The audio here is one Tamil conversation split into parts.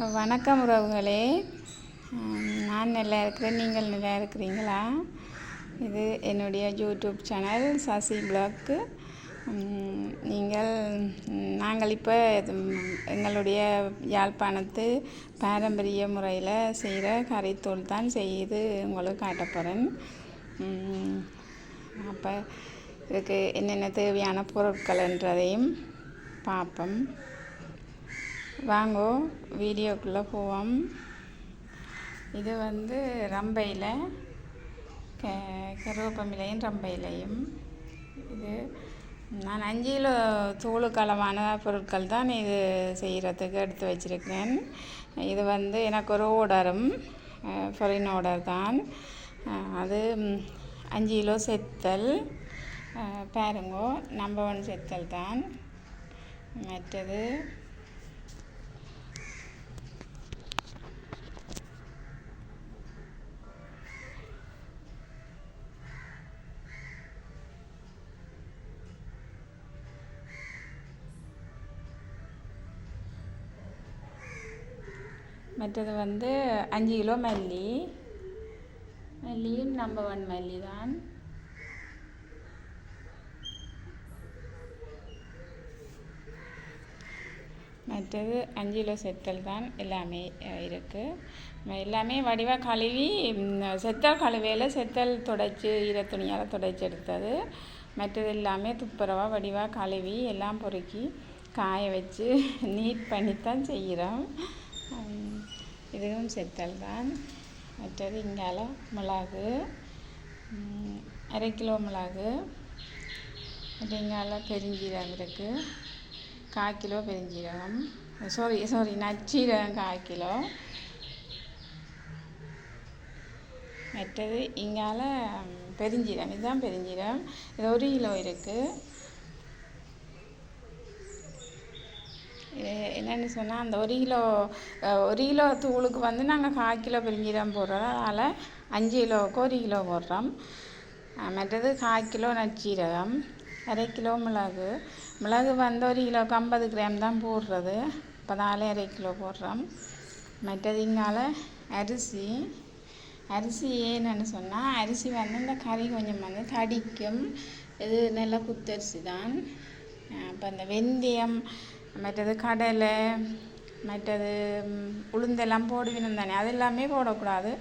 வணக்கம் உறவுகளே. நான் நல்லா இருக்கிறேன். நீங்கள் நல்லா இருக்கிறீங்களா? இது என்னுடைய யூடியூப் சேனல் சசி பிளாக்கு. நாங்கள் இப்போ எங்களுடைய யாழ்ப்பாணத்து பாரம்பரிய முறையில் செய்கிற கறித்தூள் தான் செய்து உங்களுக்கு காட்ட போகிறேன். அப்போ இதுக்கு என்னென்ன தேவையான பொருட்கள்ன்றதையும் பார்ப்போம். வாங்கோ வீடியோக்குள்ளே போவோம். இது ரம்பையில் கருவேப்பமிலையும் ரம்பையிலையும் இது நான் 5 கிலோ தூளுக்களவான பொருட்கள் தான் இது செய்கிறதுக்கு எடுத்து வச்சுருக்கிறேன். இது எனக்கு ஒரு ஓடரும் ஃபாரின் ஓடர் தான். அது 5 கிலோ செத்தல் பாருங்கோ, நம்பர் 1 செத்தல் தான். மற்றது மற்றது 5 கிலோ மல்லியும் நம்பர் 1 மல்லி தான். மற்றது 5 கிலோ செத்தல் தான். எல்லாமே இருக்குது. எல்லாமே வடிவாக கழுவி செத்தல் கழுவையில் செத்தல் துடைச்சி ஈரத்துணியால் துடைச்சி எடுத்தது. மற்றது எல்லாமே துப்புரவாக வடிவாக கழுவி எல்லாம் பொறுக்கி காய வச்சு நீட் பண்ணித்தான் செய்கிறோம். இதுவும் செத்தல் தான். மற்றது இங்கால மிளகு 1/2 கிலோ மிளகு. மற்ற இங்கால பெருஞ்சீரகம் இருக்குது 1/4 கிலோ பெருஞ்சீரகம். சாரி நச்சீரகம் 1/4 கிலோ. மற்றது இங்கால பெருஞ்சீரகம், இதுதான் பெருஞ்சீரகம். இது 1 கிலோ இருக்குது. என்னென்னு சொன்னால் அந்த 1 கிலோ தூளுக்கு நாங்கள் 1/4 கிலோ பெருஞ்சீரகம் போடுறோம். அதனால் 5 கிலோவுக்கு 1 கிலோ போடுறோம். மற்றது 1/4 கிலோ நச்சீரகம், 1/2 கிலோ மிளகு. 1 கிலோவுக்கு 50 கிராம் தான் போடுறது. இப்போ 1/2 கிலோ போடுறோம். மற்றது இங்கால அரிசி ஏன்னு சொன்னால் அரிசி இந்த கறி கொஞ்சம் தடிக்கும். இது நல்ல குத்தரிசி தான். இப்போ இந்த வெந்தயம், மற்றது கடலை, மற்றது உளுந்தெல்லாம் போடுவினும் தானே, அது எல்லாமே போடக்கூடாது.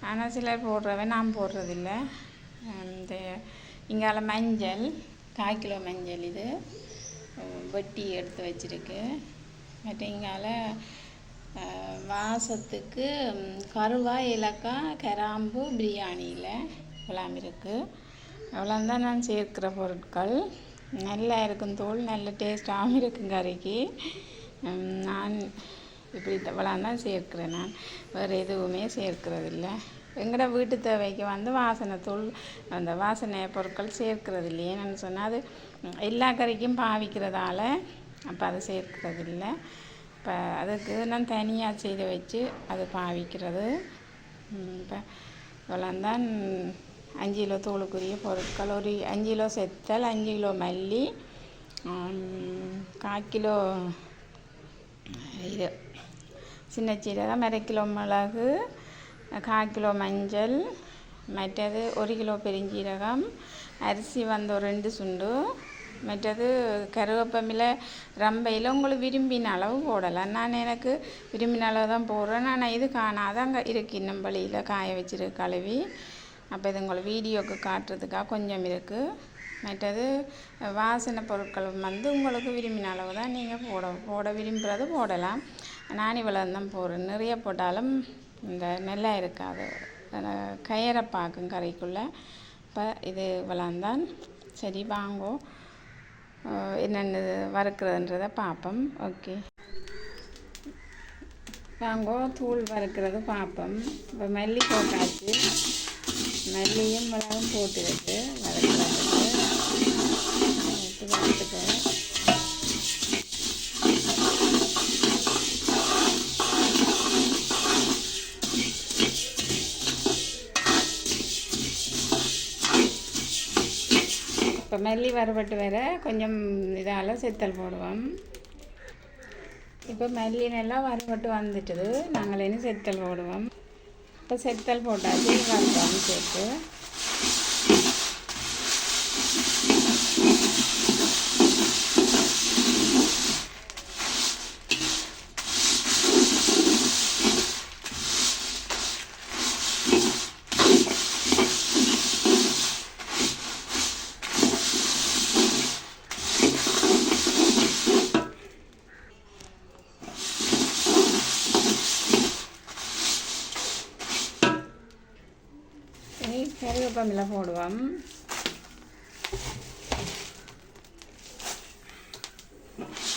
ஆனால் சிலர் போடுறவன் நான் போடுறதில்லை. இந்த இங்கால மஞ்சள் 1/4 கிலோ மஞ்சள், இது வெட்டி எடுத்து வச்சுருக்கு. மற்ற இங்கால வாசத்துக்கு கருவா, ஏலக்காய், கிராம்பு, பிரியாணியில் எல்லாம் இருக்குது. அவ்வளோந்தான் நான் சேர்க்கிற பொருட்கள். நல்லா இருக்கும் தூள், நல்ல டேஸ்ட்டாகவும் இருக்கும் கறிக்கு. நான் இப்படி இவ்வளோந்தான் சேர்க்கிறேன். நான் வேறு எதுவுமே சேர்க்கிறதில்லை. எங்களோட வீட்டு தேவைக்கு வாசனை தூள், அந்த வாசனை பொருட்கள் சேர்க்கிறது இல்லையே. நான் சொன்னால் அது எல்லா கறிக்கும் பாவிக்கிறதால அப்போ அது சேர்க்கிறதில்லை. இப்போ அதுக்கு நான் தனியாக செய்து வச்சு அது பாவிக்கிறது. இப்போ இவ்வளோந்தான் 5 கிலோ தூளுக்குரிய பொருட்கள். 5 கிலோ செத்தல், 5 கிலோ மல்லி, 1/4 கிலோ இது சின்ன சீரகம், 1/2 கிலோ மிளகு, 1/4 கிலோ மஞ்சள், மற்றது 1 கிலோ பெருஞ்சீரகம், அரிசி ஒரு 2 சுண்டு, மற்றது கருவேப்பமிலை ரம்பையில் உங்களுக்கு விரும்பின அளவு போடலாம். நான் எனக்கு விரும்பின அளவு தான் போடுறேன். நான் இது காணாத அங்கே இருக்கு, இன்னும் வழியில் காய வச்சிருக்கு கழுவி. அப்போ இது உங்களுக்கு வீடியோவுக்கு காட்டுறதுக்காக கொஞ்சம் இருக்குது. மற்றது வாசனை பொருட்கள் உங்களுக்கு விரும்பின அளவு தான் நீங்கள் போட விரும்புகிறது போடலாம். நான் இவ்வளோ தான் போடுறேன். நிறைய போட்டாலும் இந்த நல்லா இருக்காது, கயரை பார்க்கும் கறிக்குள்ளே. இப்போ இது இவ்வளோ தான். சரி வாங்கோ, என்னென்ன வறுக்கிறதுன்றதை பார்ப்போம். ஓகே வாங்கோ, தூள் வறுக்கிறது பார்ப்போம். இப்போ மல்லி போட்டாச்சு. மல்லியும் மிளகும் போட்டு வச்சு வறுக்கிறதுக்கு வறுத்துக்க. இப்போ மல்லி வறுபட்டு வர கொஞ்சம் இதால் செத்தல் போடுவோம். இப்போ மல்லி நல்லா வறுபட்டு வந்துட்டுது. நாங்கள் இனி செத்தல் போடுவோம். இப்போ செத்தல் போட்டாச்சு வறுப்போம் சேர்த்து. கருவேப்பிலை போடுவோம்.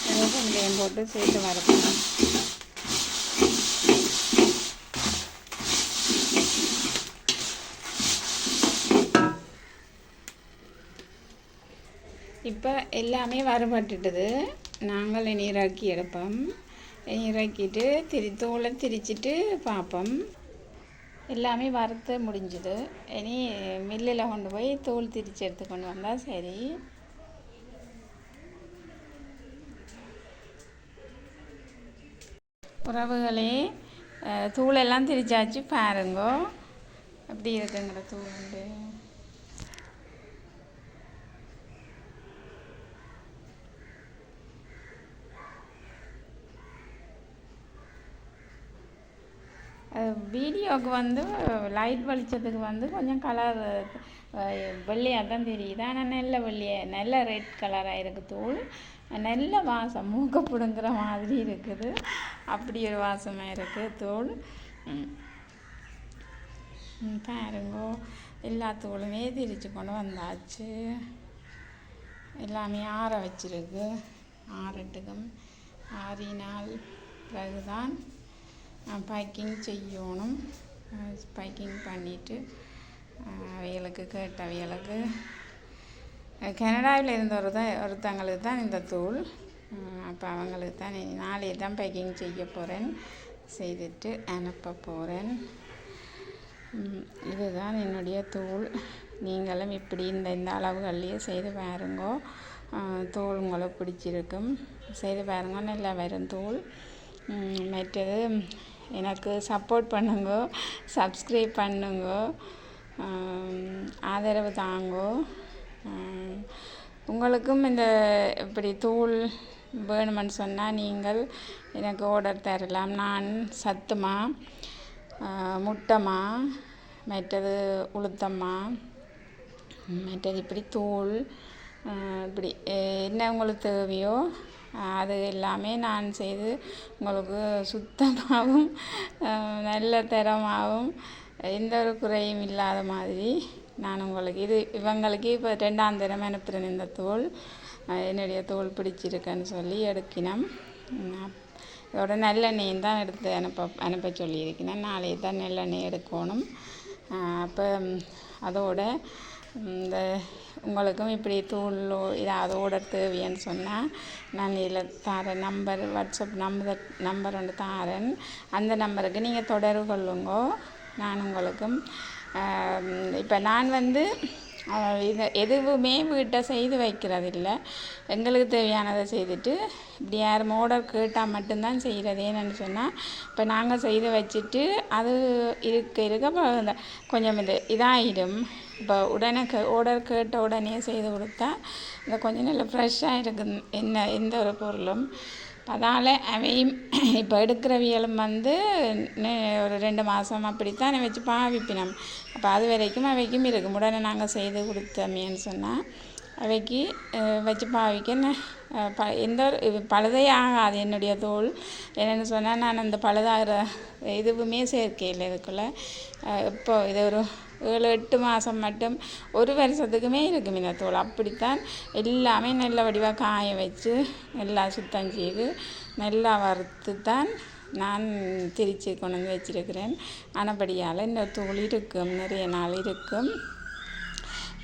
கருவேப்பிலையும் போட்டு சேர்த்து வறுப்போம். இப்போ எல்லாமே வறுபட்டுட்டுது. நாங்கள் இனி இறக்கி எடுப்போம். இறக்கிட்டு தோலை திரிச்சிட்டு பார்ப்போம். எல்லாமே வறுத்து முடிஞ்சுது. இனி மில்லில் கொண்டு போய் தோல் திரிச்சு எடுத்து கொண்டு வந்தால் சரி. உறவுகளே, தூளெல்லாம் திரிச்சாச்சு பாருங்கோ. அப்படி இருக்குங்கிற தூள் உண்டு. வீடியோவுக்கு வந்து லைட் வெளிச்சத்துக்கு கொஞ்சம் கலர் வெள்ளையாக தான் தெரியுது. ஆனால் நல்ல ரெட் கலராக இருக்குது தூள். நல்ல வாசம், மூக்க பிடுங்குற மாதிரி இருக்குது. அப்படி ஒரு வாசமாக இருக்குது தூள். பாருங்கோ, எல்லா தூளுமே திரிச்சு கொண்டு வந்தாச்சு. எல்லாமே ஆற வச்சிருக்கு. ஆறட்டுக்கும் ஆறினால் பிறகுதான் பேக்கிங் செய்யணும். பேக்கிங் பண்ணிவிட்டு அவைகளுக்கு கேட்டவைகளுக்கு கனடாவில் இருந்த ஒருத்தங்களுக்கு தான் இந்த தூள். அப்போ அவங்களுக்கு தான் நாளையே தான் பேக்கிங் செய்ய போகிறேன். செய்துட்டு அனுப்ப போகிறேன். இதுதான் என்னுடைய தூள். நீங்களும் இப்படி இந்த அளவுகள்லேயே செய்து பாருங்கோ. தூள் உங்களுக்கு பிடிச்சிருக்கும். செய்து பாருங்க, நல்லா வரும் தூள். மற்றது எனக்கு சப்போர்ட் பண்ணுங்க, சப்ஸ்கிரைப் பண்ணுங்க, ஆதரவு தாங்கோ. உங்களுக்கும் இந்த இப்படி தூள் வேணுமென்னு சொன்னால் நீங்கள் எனக்கு ஆர்டர் தரலாம். நான் சத்துமா, முட்டைமா, மற்றது உளுத்தம்மா, மற்றது இப்படி தூள் இப்படி என்ன உங்களுக்கு தேவையோ அது எல்லாமே நான் செய்து உங்களுக்கு சுத்தமாகவும் நல்ல தரமாகவும் எந்த ஒரு குறையும் இல்லாத மாதிரி நான் உங்களுக்கு இவங்களுக்கு இப்போ 2ஆம் தரம் அனுப்புகிறேன். இந்த தூள் என்னுடைய தூள் பிடிச்சிருக்குன்னு சொல்லி எடுக்கினோம். இதோட நல்லெண்ணெயும் தான் எடுத்து அனுப்ப சொல்லியிருக்கிறேன். நாளைக்கு தான் நல்லெண்ணெய் எடுக்கணும். அப்போ அதோட இந்த உங்களுக்கும் இப்படி தூள் இதாவது ஆர்டர் தேவைன்னு சொன்னால் நான் இதில் தாரேன் நம்பர், வாட்ஸ்அப் நம்பர் ஒன்று தாரேன். அந்த நம்பருக்கு நீங்கள் தொடர்பு கொள்ளுங்க. நான் உங்களுக்கும் இப்போ நான் இதை எதுவுமே வீட்டை செய்து வைக்கிறதில்லை. எங்களுக்கு தேவையானதை செய்துட்டு இப்படி யாரும் ஆர்டர் கேட்டால் மட்டும்தான் செய்கிறது. ஏன்னு சொன்னால் இப்போ நாங்கள் செய்து வச்சுட்டு அது இருக்க கொஞ்சம் இதாகிடும். இப்போ உடனே ஆர்டர் கேட்ட உடனே செய்து கொடுத்தா இந்த கொஞ்சம் நல்ல ஃப்ரெஷ்ஷாக இருக்குது எந்த ஒரு பொருளும். அதால் அவையும் இப்போ எடுக்கிறவியலும் ஒரு 2 மாதம் அப்படித்தான் வச்சு பாவிப்பினோம். அப்போ அது வரைக்கும் அவைக்கும் இருக்கும். உடனே நாங்கள் செய்து கொடுத்தோமேன்னு சொன்னால் அவைக்கு வச்சு பாவிக்க எந்த ஒரு பழுதே ஆகாது. என்னுடைய தோல் என்னென்னு சொன்னால் நான் அந்த பழுதாகிற எதுவுமே சேர்க்கையில் இதுக்குள்ளே இப்போ இது ஒரு 7-8 மாதம் மட்டும் 1 வருஷத்துக்குமே இருக்கும் இந்த தோல். அப்படித்தான் எல்லாமே நல்ல வடிவாக காய வச்சு நல்லா சுத்தம் செய்து நல்லா வறுத்து தான் நான் திரிச்சு கொண்டு வந்து வச்சிருக்கிறேன். ஆனபடியால் இந்த தூள் இருக்கும், நிறைய நாள் இருக்கும்.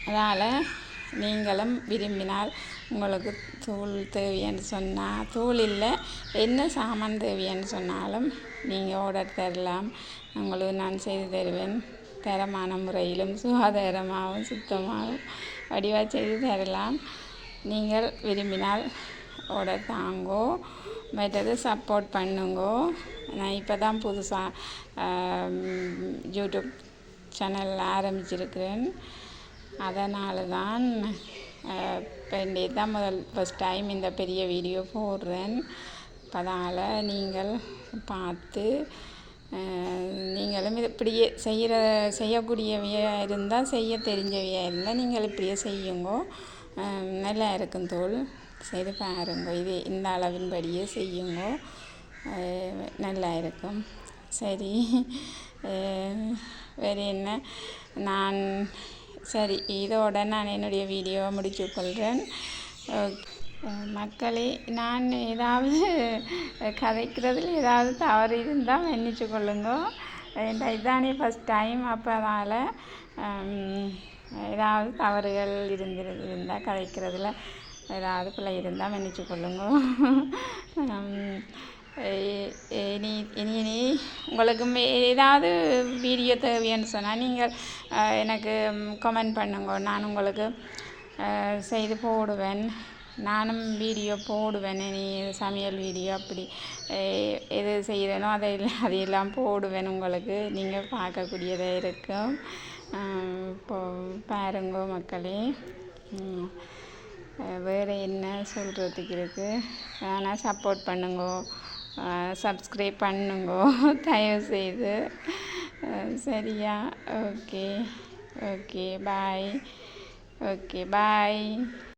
அதனால் நீங்களும் விரும்பினால் உங்களுக்கு தூள் தேவைன்னு சொன்னால், தூள் இல்லை என்ன சாமான் தேவைன்னு சொன்னாலும் நீங்கள் ஆர்டர் தரலாம். உங்களுக்கு நான் செய்து தருவேன். தரமான முறையிலும் சுகாதாரமாகவும் சுத்தமாகவும் வடிவாக செய்து தரலாம். நீங்கள் விரும்பினால் ஆர்டர் தாங்கோ. மற்றது சப்போர்ட் பண்ணுங்கோ. நான் இப்போ தான் புதுசாக யூடியூப் சேனல் ஆரம்பிச்சிருக்கிறேன். அதனால தான் இப்போ தான் ஃபஸ்ட் டைம் இந்த பெரிய வீடியோ போடுறேன். அதனால் நீங்கள் பார்த்து நீங்களும் இப்படியே செய்யக்கூடியவையாக இருந்தால், செய்ய தெரிஞ்சவையாக இருந்தால் நீங்கள் இப்படியே செய்யுங்கோ. நல்லா இருக்கும் தோல். செய்து பாருங்க. இது இந்த அளவின்படியே செய்யுங்கோ. நல்லா இருக்கும். சரி, வேறு என்ன, நான் சரி இதோட நான் என்னுடைய வீடியோவை முடித்துக்கொள்கிறேன். மக்களே, நான் ஏதாவது கதைக்கிறதுல ஏதாவது தவறு இருந்தால் மன்னிச்சு கொள்ளுங்க. இதுதானே ஃபஸ்ட் டைம். அப்போ அதனால் ஏதாவது தவறுகள் இருந்தால் கதைக்கிறதுல ஏதாவது பிள்ளை இருந்தால் மன்னிச்சு கொள்ளுங்க. இனி உங்களுக்கு ஏதாவது வீடியோ தேவைன்னு சொன்னால் நீங்கள் எனக்கு கமெண்ட் பண்ணுங்க. நான் உங்களுக்கு செய்து போடுவேன். நானும் வீடியோ போடுவேன். நீ சமையல் வீடியோ அப்படி எது செய்கிறேனோ அதையெல்லாம் போடுவேன். உங்களுக்கு நீங்கள் பார்க்கக்கூடியதாக இருக்கும். இப்போ பாருங்கோ மக்களே. வேறு என்ன சொல்கிறதுக்கு இருக்குது? ஆனால் சப்போர்ட் பண்ணுங்கோ, சப்ஸ்கிரைப் பண்ணுங்கோ தயவுசெய்து. சரியா? ஓகே, பாய்.